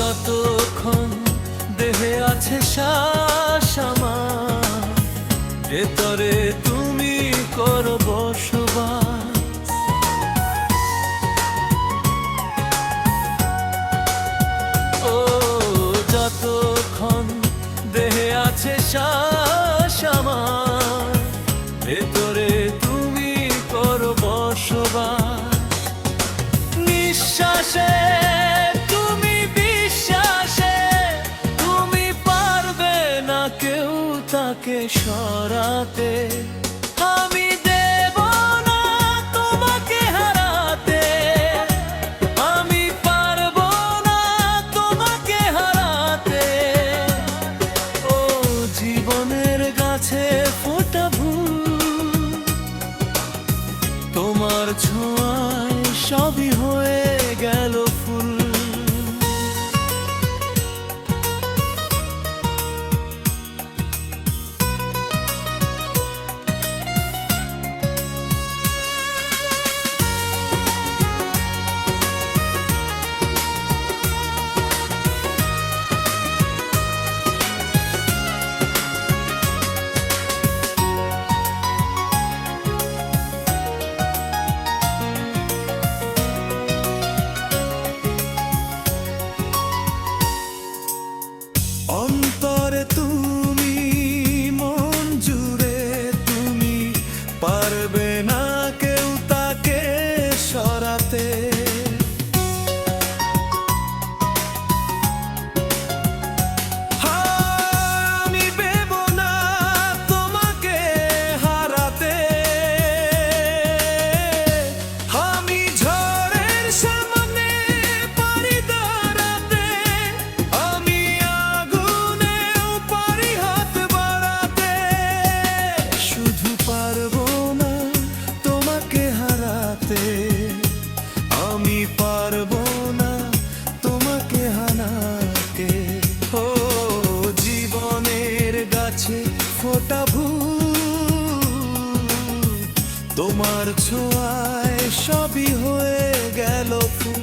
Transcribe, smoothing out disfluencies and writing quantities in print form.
যতক্ষণ দেহে আছে শ্বাস আমার, ভেতরে তুমি করো বসবাস। ও যতক্ষণ দেহে আছে শ্বাস আমার, ভেতরে তুমি করো বসবাস। নিঃশ্বাসে তুমি বিশ্বাসে, তুমি পারবে না কেউ তাকে সরাতে। আমি দেব না তোমাকে হারাতে, আমি পারবো না তোমাকে হারাতে। ও জীবনের গাছে ফোটা ফুল, তোমার ছোঁয়ায় সবই হয়ে গেল ফুল। অন্তরে তুমি, মন জুড়ে তুমি, পারবে না কেউ তাকে সরাতে। আমি ভেব না তোমাকে হারাতে, আমি ঝড়ের সামনে পারি দাঁড়াতে, আমি আগুনেও পারি হাত বাড়াতে। শুধু পারবো না তোমাকে হারাতে, আমি পারবো না তোমাকে হারাতে। ও জীবনের গাছে ফোটা ফুল, তোমার ছোঁয়ায় সবই হয়ে গেল ফুল।